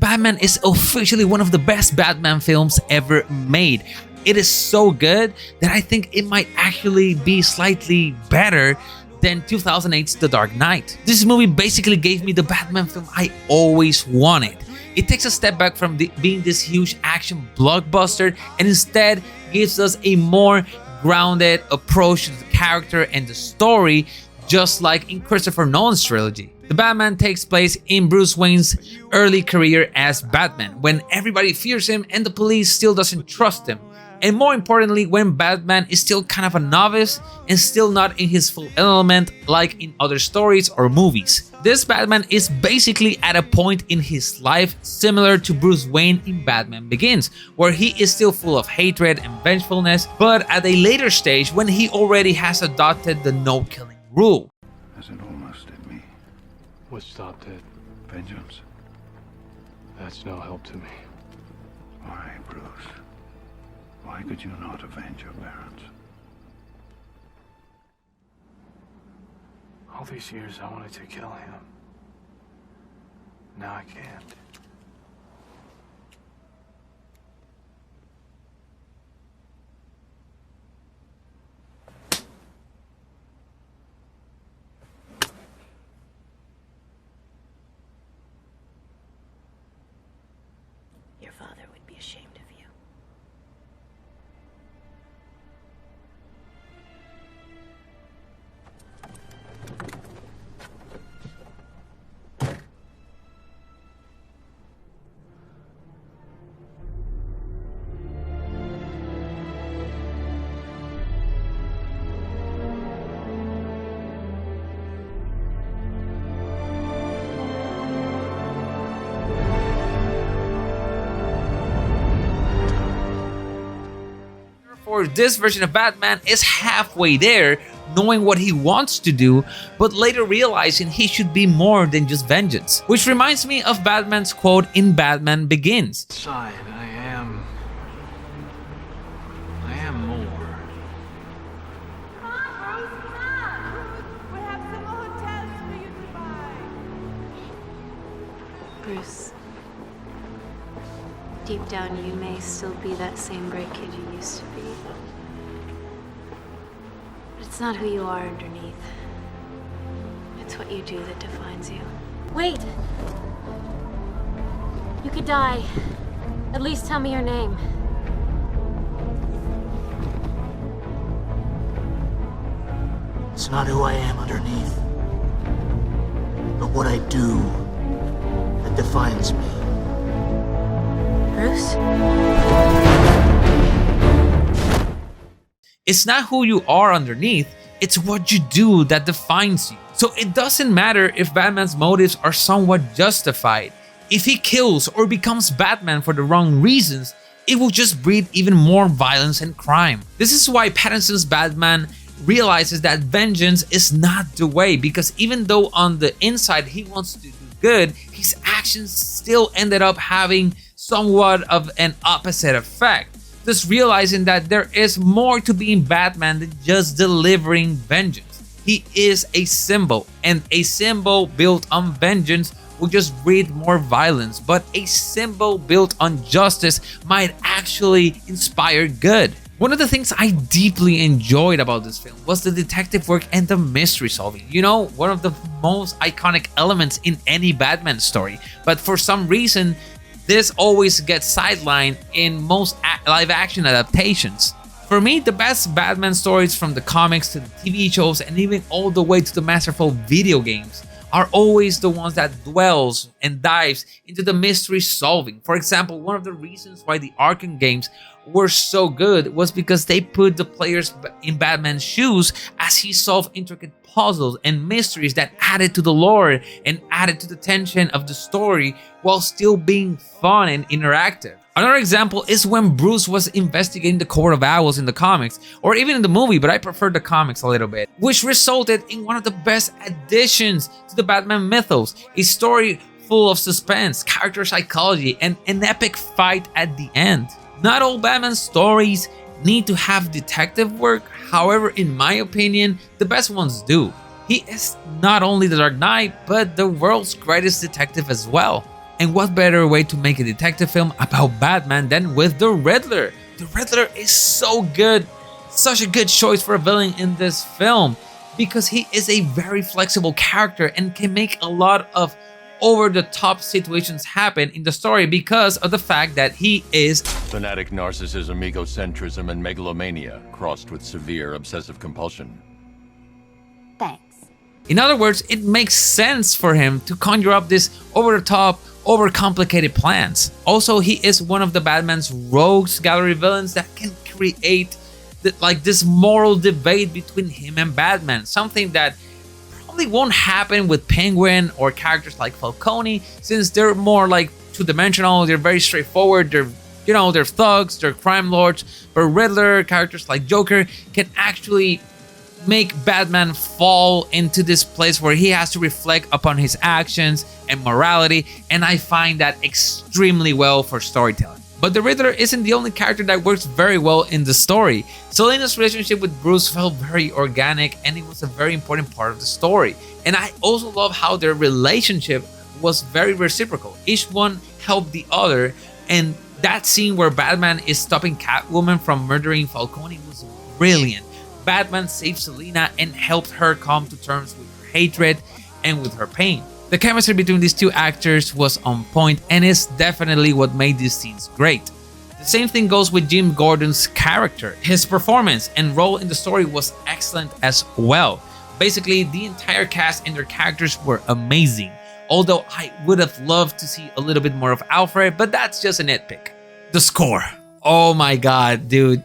Batman is officially one of the best Batman films ever made. It is so good that I think it might actually be slightly better than 2008's The Dark Knight. This movie basically gave me the Batman film I always wanted. It takes a step back from being this huge action blockbuster and instead gives us a more grounded approach to the character and the story, just like in Christopher Nolan's trilogy. The Batman takes place in Bruce Wayne's early career as Batman, when everybody fears him and the police still doesn't trust him. And more importantly, when Batman is still kind of a novice and still not in his full element like in other stories or movies. This Batman is basically at a point in his life similar to Bruce Wayne in Batman Begins, where he is still full of hatred and vengefulness, but at a later stage when he already has adopted the no-killing rule. As it almost did me. What stopped it? Vengeance. That's no help to me. Why, Bruce? Why could you not avenge your parents? All these years I wanted to kill him. Now I can't. Your father would be ashamed of you. Therefore, this version of Batman is halfway there, knowing what he wants to do, but later realizing he should be more than just vengeance. Which reminds me of Batman's quote in Batman Begins. Inside, I am more. Bruce, deep down you may still be that same bright kid you used to be. But it's not who you are underneath. It's what you do that defines you. Wait! You could die. At least tell me your name. It's not who I am underneath, but what I do that defines me. Bruce? It's not who you are underneath, it's what you do that defines you. So it doesn't matter if Batman's motives are somewhat justified. If he kills or becomes Batman for the wrong reasons, it will just breed even more violence and crime. This is why Pattinson's Batman realizes that vengeance is not the way, because even though on the inside he wants to do good, his actions still ended up having somewhat of an opposite effect. Thus realizing that there is more to being Batman than just delivering vengeance. He is a symbol, and a symbol built on vengeance will just breed more violence, but a symbol built on justice might actually inspire good. One of the things I deeply enjoyed about this film was the detective work and the mystery solving. You know, one of the most iconic elements in any Batman story, but for some reason, this always gets sidelined in most live action adaptations. For me, the best Batman stories from the comics to the TV shows and even all the way to the masterful video games are always the ones that dwells and dives into the mystery solving. For example, one of the reasons why the Arkham games were so good was because they put the players in Batman's shoes as he solved intricate puzzles and mysteries that added to the lore and added to the tension of the story while still being fun and interactive. Another example is when Bruce was investigating the Court of Owls in the comics, or even in the movie, but I prefer the comics a little bit, which resulted in one of the best additions to the Batman mythos, a story full of suspense, character psychology, and an epic fight at the end. Not all Batman stories need to have detective work, however, in my opinion, the best ones do. He is not only the Dark Knight, but the world's greatest detective as well. And what better way to make a detective film about Batman than with the Riddler? The Riddler is so good, such a good choice for a villain in this film, because he is a very flexible character and can make a lot of over-the-top situations happen in the story because of the fact that he is fanatic narcissism, egocentrism, and megalomania crossed with severe obsessive compulsion. Thanks. In other words, it makes sense for him to conjure up this over-the-top, overcomplicated plans. Also, he is one of the Batman's rogues gallery villains that can create this moral debate between him and Batman, something that probably won't happen with Penguin or characters like Falcone, since they're more like two-dimensional, they're very straightforward, they're thugs, they're crime lords. But Riddler, characters like Joker, can actually make Batman fall into this place where he has to reflect upon his actions and morality, and I find that extremely well for storytelling. But the Riddler isn't the only character that works very well in the story. Selina's relationship with Bruce felt very organic, and it was a very important part of the story. And I also love how their relationship was very reciprocal. Each one helped the other, and that scene where Batman is stopping Catwoman from murdering Falcone was brilliant. Batman saved Selina and helped her come to terms with her hatred and with her pain. The chemistry between these two actors was on point and is definitely what made these scenes great. The same thing goes with Jim Gordon's character. His performance and role in the story was excellent as well. Basically, the entire cast and their characters were amazing. Although I would have loved to see a little bit more of Alfred, but that's just a nitpick. The score. Oh my god, dude.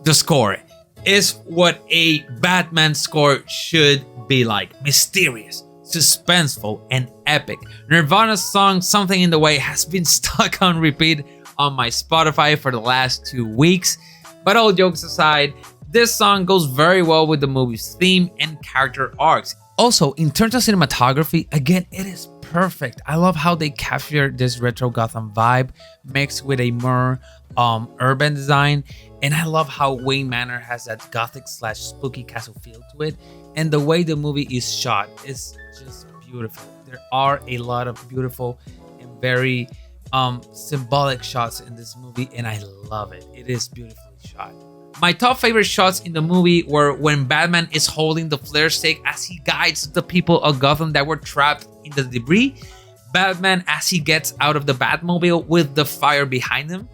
The score is what a Batman score should be like. Mysterious, suspenseful, and epic. Nirvana's song Something in the Way has been stuck on repeat on my Spotify for the last 2 weeks. But all jokes aside, this song goes very well with the movie's theme and character arcs. Also, in terms of cinematography, again, it is perfect. I love how they capture this retro Gotham vibe mixed with a more urban design, and I love how Wayne Manor has that gothic / spooky castle feel to it, and the way the movie is shot is just beautiful. There are a lot of beautiful and very symbolic shots in this movie, and I love it. It is beautifully shot. My top favorite shots in the movie were when Batman is holding the flare stick as he guides the people of Gotham that were trapped in the debris, Batman as he gets out of the Batmobile with the fire behind him,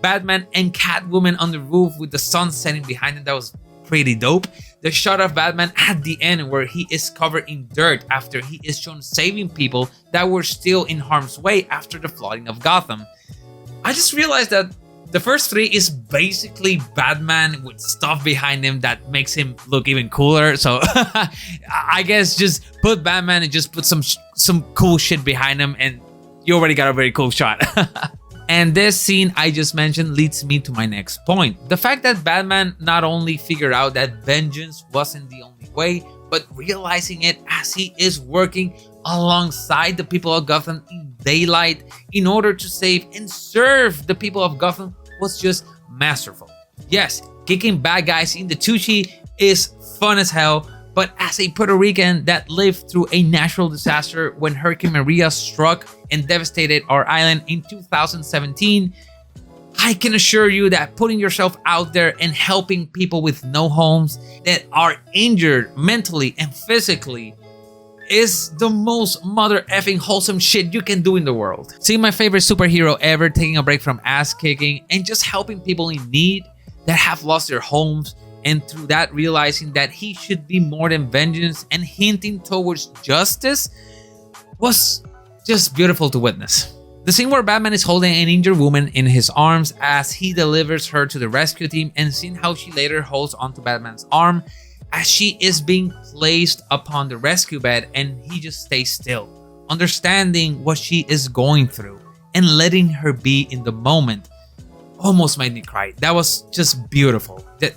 Batman and Catwoman on the roof with the sun setting behind him. That was pretty dope. The shot of Batman at the end where he is covered in dirt after he is shown saving people that were still in harm's way after the flooding of Gotham. I just realized that the first 3 is basically Batman with stuff behind him that makes him look even cooler. So I guess just put Batman and just put some cool shit behind him and you already got a very cool shot. And this scene I just mentioned leads me to my next point. The fact that Batman not only figured out that vengeance wasn't the only way, but realizing it as he is working alongside the people of Gotham in daylight in order to save and serve the people of Gotham was just masterful. Yes, kicking bad guys in the Tucci is fun as hell, but as a Puerto Rican that lived through a natural disaster when Hurricane Maria struck and devastated our island in 2017, I can assure you that putting yourself out there and helping people with no homes that are injured mentally and physically is the most mother effing wholesome shit you can do in the world. Seeing my favorite superhero ever taking a break from ass kicking and just helping people in need that have lost their homes, and through that realizing that he should be more than vengeance and hinting towards justice was just beautiful to witness. The scene where Batman is holding an injured woman in his arms as he delivers her to the rescue team, and seeing how she later holds onto Batman's arm as she is being placed upon the rescue bed and he just stays still, understanding what she is going through and letting her be in the moment, almost made me cry. That was just beautiful. That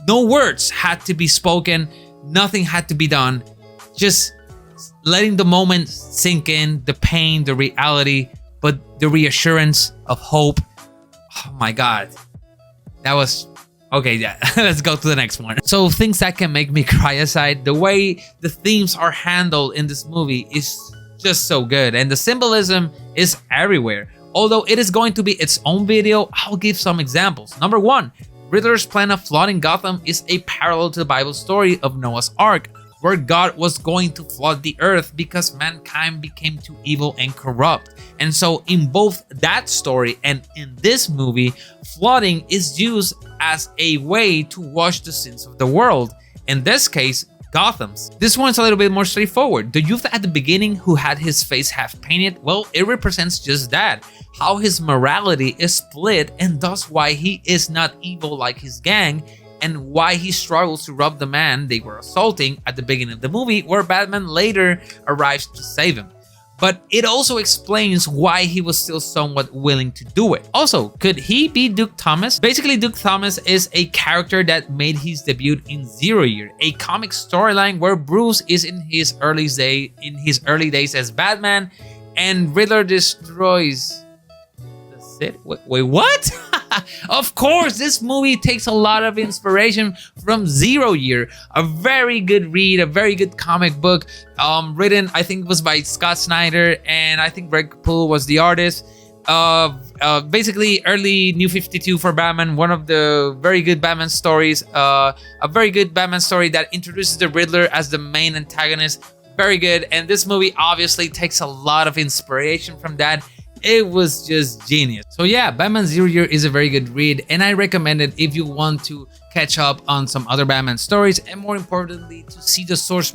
no words had to be spoken, nothing had to be done, just letting the moment sink in, the pain, the reality, but the reassurance of hope. Oh my god, that was okay. Yeah, let's go to the next one. So things that can make me cry aside, the way the themes are handled in this movie is just so good, and the symbolism is everywhere. Although it is going to be its own video, I'll give some examples. Number 1, Riddler's plan of flooding Gotham is a parallel to the Bible story of Noah's Ark, where God was going to flood the earth because mankind became too evil and corrupt. And so in both that story and in this movie, flooding is used as a way to wash the sins of the world. In this case, Gotham's. This one's a little bit more straightforward. The youth at the beginning who had his face half painted, well, it represents just that. How his morality is split, and thus why he is not evil like his gang, and why he struggles to rob the man they were assaulting at the beginning of the movie, where Batman later arrives to save him. But it also explains why he was still somewhat willing to do it. Also, could he be Duke Thomas? Basically, Duke Thomas is a character that made his debut in Zero Year, a comic storyline where Bruce is in his early days as Batman, and Riddler destroys the city. Wait, what? Of course, this movie takes a lot of inspiration from Zero Year, a very good read, a very good comic book, written, I think it was by Scott Snyder, and I think Greg Capullo was the artist. Basically, early New 52 for Batman, one of the very good Batman stories, a very good Batman story that introduces the Riddler as the main antagonist. Very good, and this movie obviously takes a lot of inspiration from that. It was just genius. So yeah, Batman Zero Year is a very good read, and I recommend it if you want to catch up on some other Batman stories, and more importantly, to see the source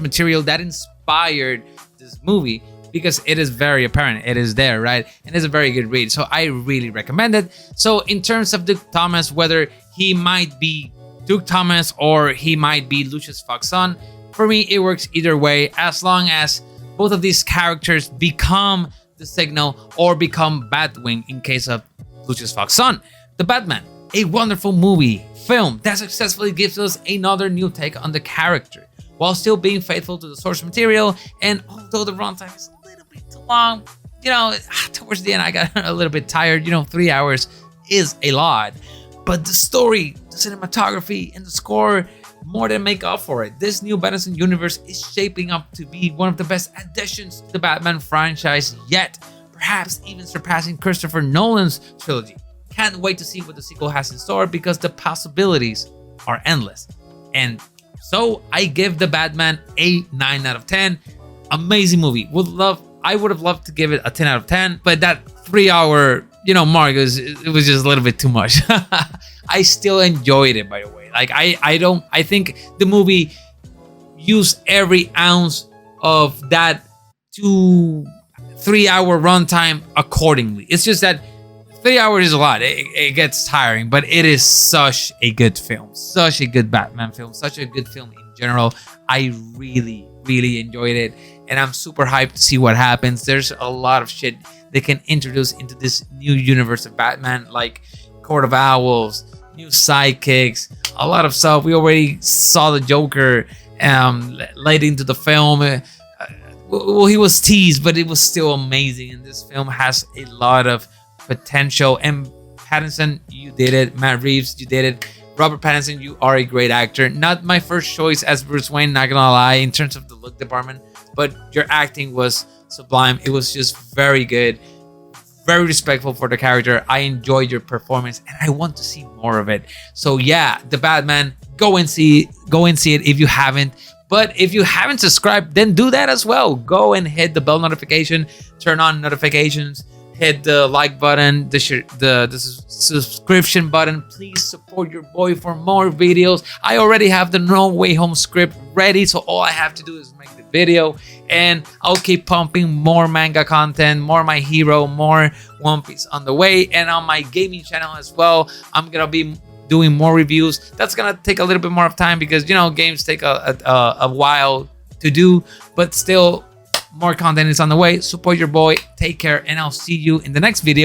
material that inspired this movie, because it is very apparent. It is there, right? And it's a very good read. So I really recommend it. So in terms of Duke Thomas, whether he might be Duke Thomas or he might be Lucius Fox's son, for me, it works either way, as long as both of these characters become the Signal or become Batwing in case of Lucius Fox's son. The Batman, a wonderful film that successfully gives us another new take on the character, while still being faithful to the source material. And although the runtime is a little bit too long, towards the end I got a little bit tired. 3 hours is a lot, but the story, the cinematography, and the score more than make up for it. This new Batman universe is shaping up to be one of the best additions to the Batman franchise yet, perhaps even surpassing Christopher Nolan's trilogy. Can't wait to see what the sequel has in store, because the possibilities are endless. And so I give The Batman a 9 out of 10. Amazing movie. I would have loved to give it a 10 out of 10, but that 3 hour, mark, it was just a little bit too much. I still enjoyed it, by the way. I think the movie used every ounce of that 2-3 hour runtime accordingly. It's just that 3 hours is a lot. It gets tiring, but it is such a good film, such a good Batman film, such a good film in general. I really, really enjoyed it, and I'm super hyped to see what happens. There's a lot of shit they can introduce into this new universe of Batman, like Court of Owls, new sidekicks, a lot of stuff. We already saw the Joker late into the film. Well, he was teased, but it was still amazing. And this film has a lot of potential. And Pattinson, you did it. Matt Reeves, you did it. Robert Pattinson, you are a great actor. Not my first choice as Bruce Wayne, not gonna lie, in terms of the look department, but your acting was sublime. It was just very good. Very respectful for the character. I enjoyed your performance, and I want to see more of it. So yeah, The Batman, go and see it if you haven't. But if you haven't subscribed, then do that as well. Go and hit the bell notification, turn on notifications, hit the like button, the subscription button. Please support your boy for more videos. I already have the No Way Home script ready, so all I have to do is make the video, and I'll keep pumping more manga content, more My Hero, more One Piece on the way. And on my gaming channel as well, I'm gonna be doing more reviews. That's gonna take a little bit more of time, because games take a while to do, but still more content is on the way. Support your boy, take care, and I'll see you in the next video.